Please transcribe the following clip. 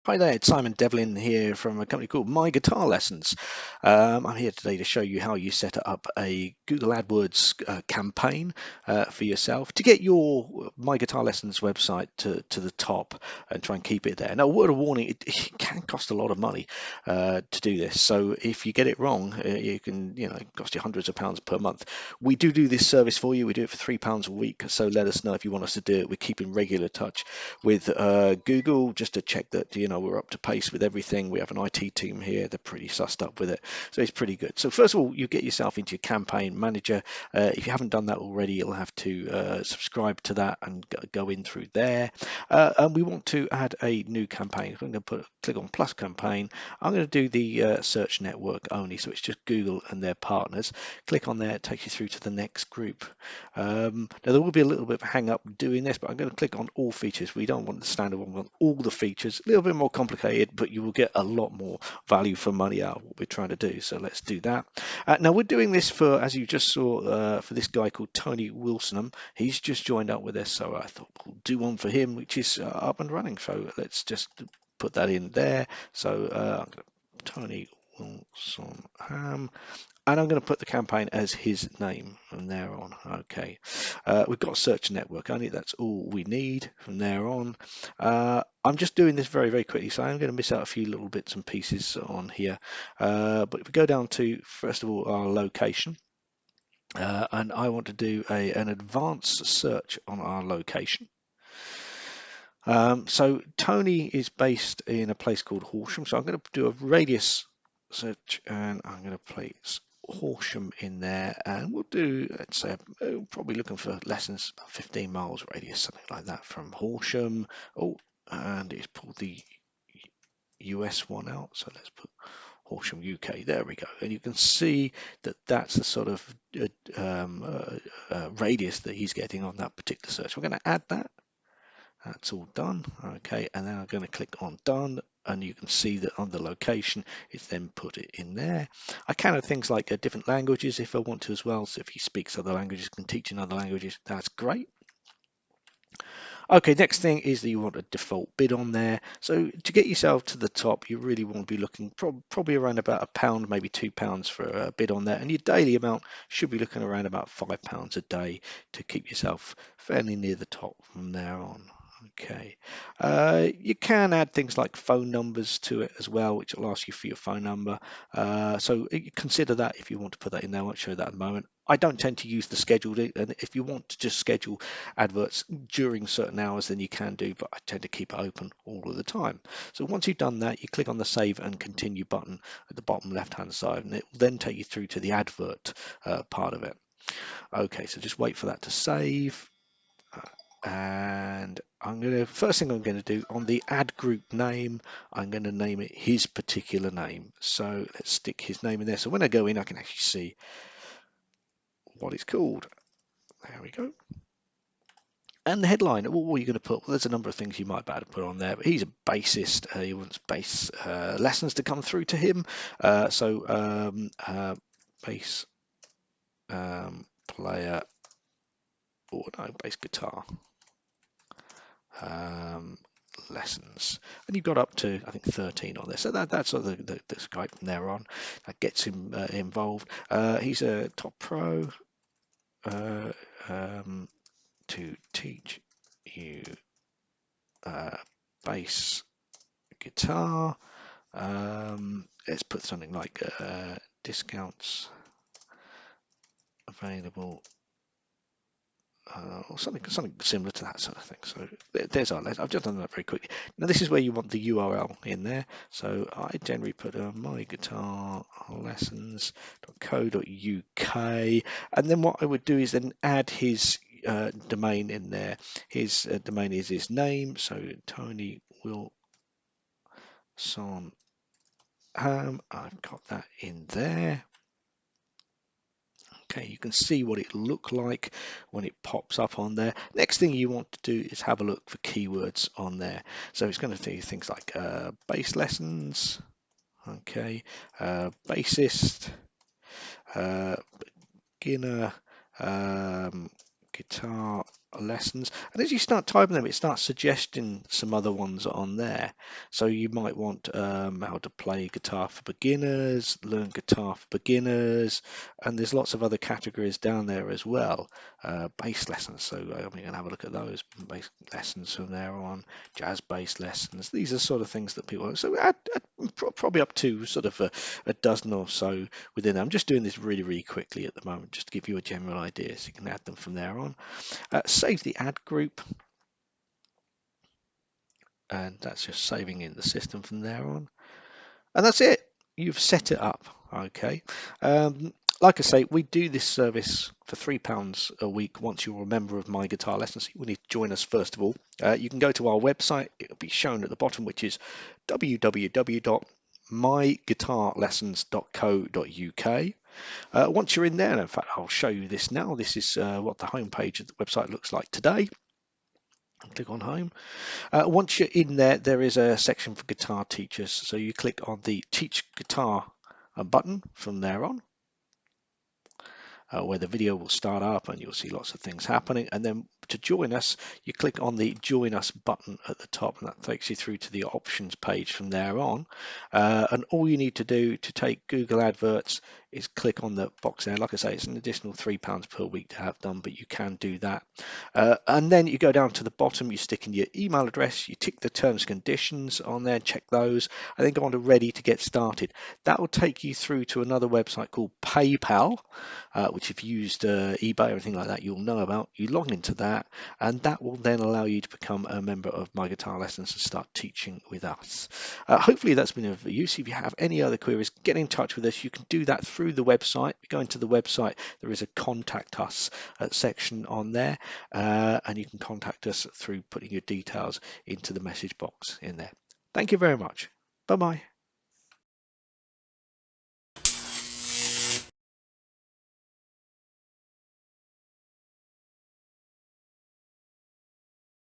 Hi there, it's Simon Devlin here from a company called My Guitar Lessons. I'm here today to show you how you set up a Google AdWords campaign for yourself to get your My Guitar Lessons website to the top and try and keep it there. Now, word of warning, it can cost a lot of money to do this. So if you get it wrong, you can, it cost you hundreds of pounds per month. We do this service for you. We do it for £3 a week. So let us know if you want us to do it. We keep in regular touch with Google just to check that we're up to pace with everything. We have an IT team here; they're pretty sussed up with it, so it's pretty good. So first of all, you get yourself into your campaign manager. If you haven't done that already, you'll have to subscribe to that and go in through there. And we want to add a new campaign. I'm going to click on plus campaign. I'm going to do the search network only, so it's just Google and their partners. Click on there; it takes you through to the next group. Now there will be a little bit of a hang up doing this, but I'm going to click on all features. We don't want the standard one, we want all the features. A little bit more complicated, but you will get a lot more value for money out of what we're trying to do. So let's do that. Now we're doing this for, as you just saw, for this guy called Tony Wilsonham. He's just joined up with us, so I thought we'll do one for him, which is up and running. So let's just put that in there. So I'm going to Tony Wilsonham. And I'm going to put the campaign as his name from there on. Okay, we've got a search network only. That's all we need from there on. I'm just doing this very, very quickly, so I'm going to miss out a few little bits and pieces on here. But if we go down to, first of all, our location, and I want to do an advanced search on our location. So Tony is based in a place called Horsham, so I'm going to do a radius search, and I'm going to place Horsham in there, and we'll do, let's say, probably looking for lessons about 15 miles radius, something like that from Horsham. Oh, and it's pulled the US one out, so let's put Horsham UK. There we go, and you can see that that's the sort of radius that he's getting on that particular search. We're going to add that. That's all done. Okay, and then I'm going to click on done, and you can see that on the location it's then put it in there. I can add things like different languages if I want to as well. So if he speaks other languages, can teach in other languages, that's great. Okay, next thing is that you want a default bid on there. So to get yourself to the top, you really want to be looking probably around about £1, maybe £2 for a bid on there. And your daily amount should be looking around about £5 a day to keep yourself fairly near the top from there on. Okay, you can add things like phone numbers to it as well, which will ask you for your phone number. So consider that if you want to put that in there. I won't show that at the moment. I don't tend to use the scheduled, and if you want to just schedule adverts during certain hours, then you can do, but I tend to keep it open all of the time. So once you've done that, you click on the save and continue button at the bottom left hand side, and it will then take you through to the advert part of it. Okay, so just wait for that to save. And first thing I'm going to do on the ad group name, I'm going to name it his particular name. So let's stick his name in there. So when I go in, I can actually see what it's called. There we go. And the headline, what are you going to put? Well, there's a number of things you might be able to put on there, but he's a bassist. He wants bass lessons to come through to him. Bass player, or no, bass guitar lessons. And you've got up to, I think, 13 on there. So that's sort of the Skype from there on. That gets him involved. He's a top pro to teach you bass guitar. Let's put something like discounts available, or something similar to that sort of thing. So there's our list. I've just done that very quickly. Now this is where you want the URL in there. So I generally put myguitarlessons.co.uk, and then what I would do is then add his domain in there. His domain is his name, so Tony Wilson. I've got that in there. Okay, you can see what it looked like when it pops up on there. Next thing you want to do is have a look for keywords on there. So it's going to do things like bass lessons, okay, bassist, beginner, guitar lessons. And as you start typing them, it starts suggesting some other ones on there. So you might want how to play guitar for beginners, learn guitar for beginners, and there's lots of other categories down there as well. Bass lessons, so we can have a look at those bass lessons from there on. Jazz bass lessons. These are sort of things that people. So probably up to sort of a dozen or so within. I'm just doing this really quickly at the moment, just to give you a general idea, so you can add them from there on. Save the ad group, and that's just saving in the system from there on. And that's it. You've set it up. Okay. Like I say, we do this service for £3 a week once you're a member of My Guitar Lessons. You will need to join us first of all. You can go to our website. It'll be shown at the bottom, which is www.myguitarlessons.co.uk. Once you're in there, and in fact, I'll show you this now. This is what the home page of the website looks like today. Click on home. Once you're in there, there is a section for guitar teachers. So you click on the Teach Guitar button from there on, where the video will start up and you'll see lots of things happening. And then to join us, you click on the Join Us button at the top, and that takes you through to the options page from there on. And all you need to do to take Google Adverts is click on the box there. Like I say, it's an additional £3 per week to have done, but you can do that. And then you go down to the bottom, you stick in your email address, you tick the terms and conditions on there, check those, and then go on to ready to get started. That will take you through to another website called PayPal, which if you used eBay or anything like that, you'll know about. You log into that, and that will then allow you to become a member of My Guitar Lessons and start teaching with us. Hopefully that's been of use. If you have any other queries, get in touch with us. You can do that through the website. Going to the website, there is a contact us section on there, and you can contact us through putting your details into the message box in there. Thank you very much. Bye bye.